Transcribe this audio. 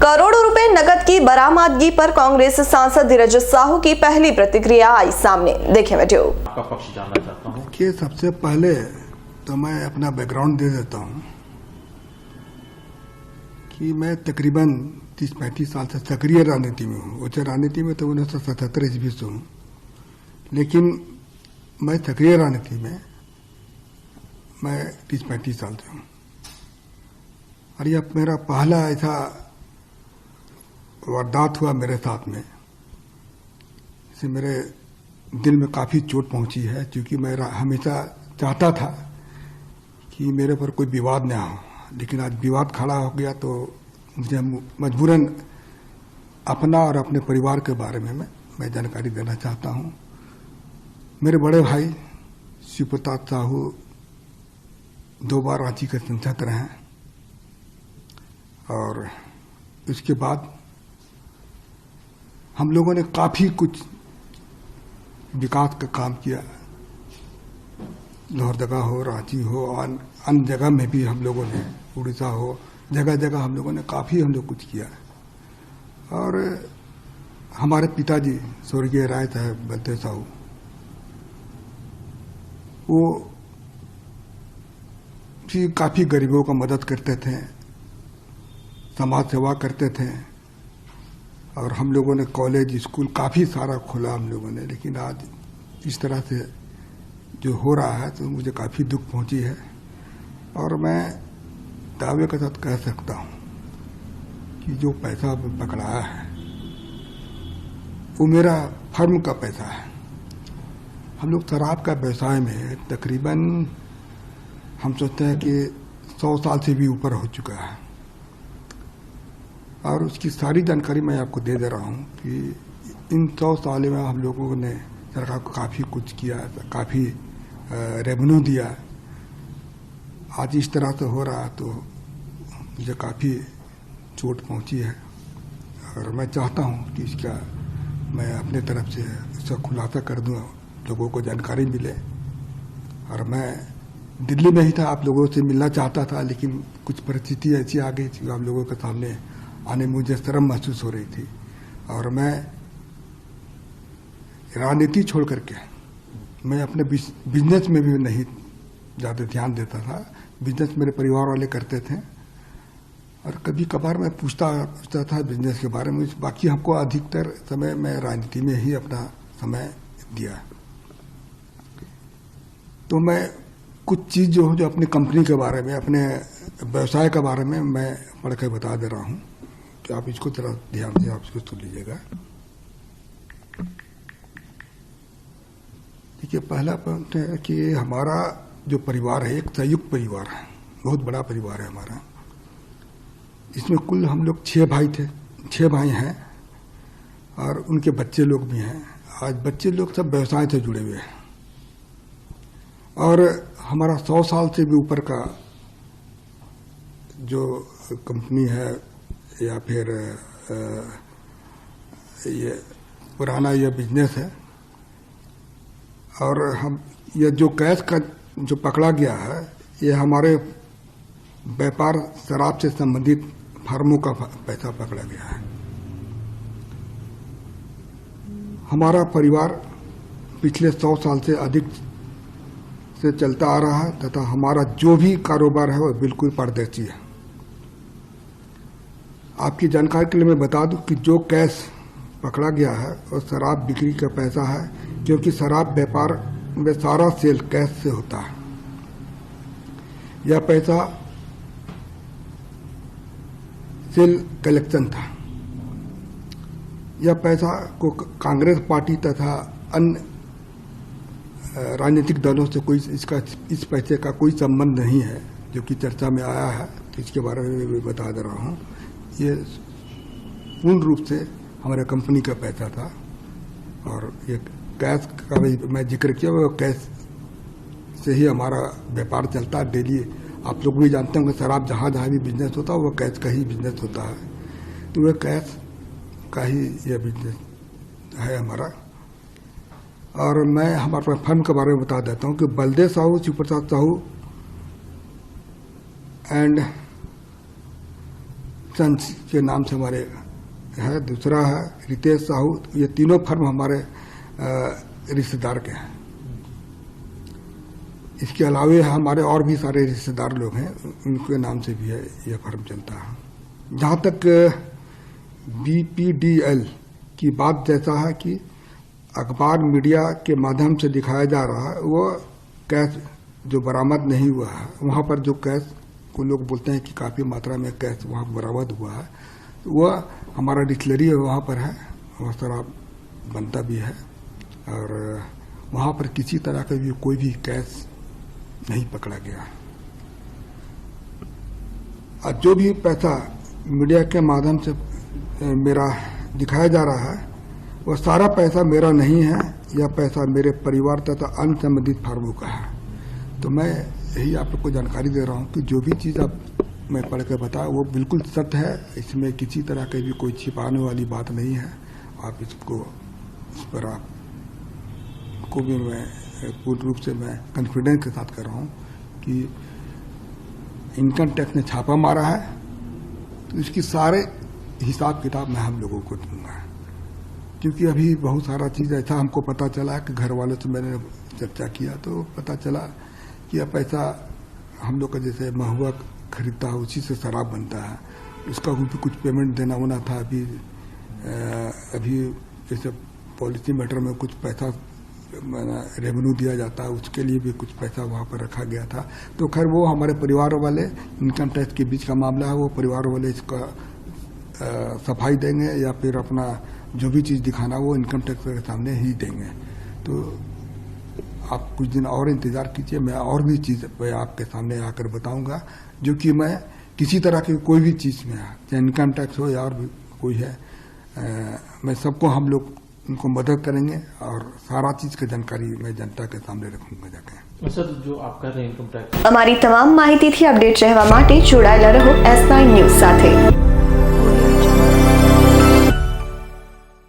करोड़ों रुपए नकद की बरामदगी पर कांग्रेस सांसद धीरज साहू की पहली प्रतिक्रिया आई सामने। देखें वीडियो। आपका पक्ष जानना चाहता हूं कि सबसे पहले तो मैं अपना बैकग्राउंड दे देता हूं कि मैं तकरीबन 30-35 साल से सक्रिय राजनीति में हूं। उच्च राजनीति में तो 1977 ईस्वी से हूं, लेकिन मैं सक्रिय राजनीति में मैं 30-35 साल से हूं। और यह मेरा पहला ऐसा वारदात हुआ मेरे साथ में, इससे मेरे दिल में काफ़ी चोट पहुंची है, क्योंकि मैं हमेशा चाहता था कि मेरे पर कोई विवाद न हो, लेकिन आज विवाद खड़ा हो गया तो मुझे मजबूरन अपना और अपने परिवार के बारे में मैं जानकारी देना चाहता हूं। मेरे बड़े भाई शिव प्रताप साहू 2 बार रांची के सांसद रहे हैं और उसके बाद हम लोगों ने काफ़ी कुछ विकास का काम किया। लोहरदगा हो, रांची हो, अन्य जगह में भी हम लोगों ने, उड़ीसा हो, जगह जगह हम लोगों ने काफ़ी कुछ किया। और हमारे पिताजी स्वर्गीय राय साहब बलदेव साहू, वो भी काफ़ी गरीबों का मदद करते थे, समाज सेवा करते थे, और हम लोगों ने कॉलेज स्कूल काफ़ी सारा खोला हम लोगों ने। लेकिन आज इस तरह से जो हो रहा है तो मुझे काफ़ी दुख पहुंची है। और मैं दावे के साथ कह सकता हूं कि जो पैसा पकड़ाया है वो मेरा फर्म का पैसा है। हम लोग शराब का व्यवसाय में तकरीबन हम सोचते हैं कि 100 साल से भी ऊपर हो चुका है, और उसकी सारी जानकारी मैं आपको दे रहा हूं कि इन 100 सालों में हम लोगों ने सरकार को काफ़ी कुछ किया, काफ़ी रेवेन्यू दिया। आज इस तरह से हो रहा तो मुझे काफ़ी चोट पहुंची है, और मैं चाहता हूं कि इसका मैं अपने तरफ से इसका खुलासा कर दूं, लोगों को जानकारी मिले। और मैं दिल्ली में ही था, आप लोगों से मिलना चाहता था, लेकिन कुछ परिस्थिति ऐसी आ गई थी, आप लोगों के सामने आने में मुझे शर्म महसूस हो रही थी। और मैं राजनीति छोड़ करके मैं अपने बिजनेस में भी नहीं ज़्यादा ध्यान देता था। बिजनेस मेरे परिवार वाले करते थे, और कभी कभार मैं पूछता था बिजनेस के बारे में। बाकी हमको अधिकतर समय मैं राजनीति में ही अपना समय दिया। तो मैं कुछ चीज़ जो अपनी कंपनी के बारे में, अपने व्यवसाय के बारे में मैं पढ़ के बता दे रहा हूँ, तो आप इसको जरा ध्यान से आप इसको सुन लीजिएगा। देखिए, पहला पॉइंट है कि हमारा जो परिवार है एक संयुक्त परिवार है, बहुत बड़ा परिवार है हमारा। इसमें कुल हम लोग 6 भाई थे, 6 भाई हैं, और उनके बच्चे लोग भी हैं। आज बच्चे लोग सब व्यवसाय से जुड़े हुए हैं, और हमारा 100 साल से भी ऊपर का जो कंपनी है या फिर ये पुराना ये बिजनेस है। और हम ये जो कैश का जो पकड़ा गया है, ये हमारे व्यापार शराब से संबंधित फर्मों का पैसा पकड़ा गया है। हमारा परिवार पिछले 100 साल से अधिक से चलता आ रहा है, तथा हमारा जो भी कारोबार है वो बिल्कुल पारदर्शी है। आपकी जानकारी के लिए मैं बता दूं कि जो कैश पकड़ा गया है वो शराब बिक्री का पैसा है, क्योंकि शराब व्यापार में सारा सेल कैश से होता है। यह पैसा सेल कलेक्शन था। यह पैसा को कांग्रेस पार्टी तथा अन्य राजनीतिक दलों से इस पैसे का कोई संबंध नहीं है, जो कि चर्चा में आया है। तो इसके बारे में मैं बता दे रहा हूँ। ये पूर्ण रूप से हमारे कंपनी का पैसा था, और ये कैश का भी मैं जिक्र किया, वो कैश से ही हमारा व्यापार चलता है डेली। आप लोग भी जानते होंगे, शराब जहाँ भी बिजनेस होता है वो कैश का ही बिजनेस होता है। तो वह कैश का ही यह बिजनेस है हमारा। और मैं हमारे फर्म के बारे में बता देता हूँ कि बलदेव साहू, शिव प्रताप साहू एंड संस के नाम से हमारे है, दूसरा है रितेश साहू। ये तीनों फर्म हमारे रिश्तेदार के हैं। इसके अलावे हमारे और भी सारे रिश्तेदार लोग हैं, उनके नाम से भी है यह फर्म चलता है। जहाँ तक BPDL की बात जैसा है कि अखबार मीडिया के माध्यम से दिखाया जा रहा है, वो कैश जो बरामद नहीं हुआ है, वहाँ पर जो कैश को लोग बोलते हैं कि काफ़ी मात्रा में कैश वहाँ बरामद हुआ है, वह हमारा डिस्टिलरी वहाँ पर है, वह शराब बनता भी है और वहाँ पर किसी तरह का भी कोई भी कैश नहीं पकड़ा गया। और जो भी पैसा मीडिया के माध्यम से मेरा दिखाया जा रहा है, वह सारा पैसा मेरा नहीं है, यह पैसा मेरे परिवार तथा अन्य संबंधित फार्मों का है। तो मैं यही आप लोग को जानकारी दे रहा हूँ कि जो भी चीज़ आप मैं पढ़ के बताया वो बिल्कुल सत्य है, इसमें किसी तरह की भी कोई छिपाने वाली बात नहीं है। आप इसको इस पर आपको भी मैं पूर्ण रूप से मैं कॉन्फिडेंस के साथ कर रहा हूँ कि इनकम टैक्स ने छापा मारा है, तो इसकी सारे हिसाब किताब मैं हम लोगों को दूंगा। क्योंकि अभी बहुत सारा चीज़ ऐसा हमको पता चला कि घर वालों से मैंने चर्चा किया तो पता चला कि यह पैसा हम लोग का जैसे महुआ खरीदता है उसी से शराब बनता है, उसका भी कुछ पेमेंट देना होना था। अभी जैसे पॉलिसी मैटर में कुछ पैसा रेवेन्यू दिया जाता है, उसके लिए भी कुछ पैसा वहाँ पर रखा गया था। तो खैर वो हमारे परिवार वाले इनकम टैक्स के बीच का मामला है, वो परिवार वाले इसका सफाई देंगे या फिर अपना जो भी चीज़ दिखाना वो इनकम टैक्स के सामने ही देंगे। तो आप कुछ दिन और इंतज़ार कीजिए, मैं और भी चीज़ आपके सामने आकर बताऊंगा, जो कि मैं किसी तरह की कोई भी चीज़ में चाहे इनकम टैक्स हो या और भी कोई है, मैं सबको हम लोग उनको मदद करेंगे और सारा चीज़ की जानकारी मैं जनता के सामने रखूंगा जाके। सर, जो आप कर रहे हैं इनकम टैक्स, અમારી તમામ માહિતીથી અપડેટ રહેવા માટે જોડાયેલા રહો S9 ન્યૂઝ સાથે।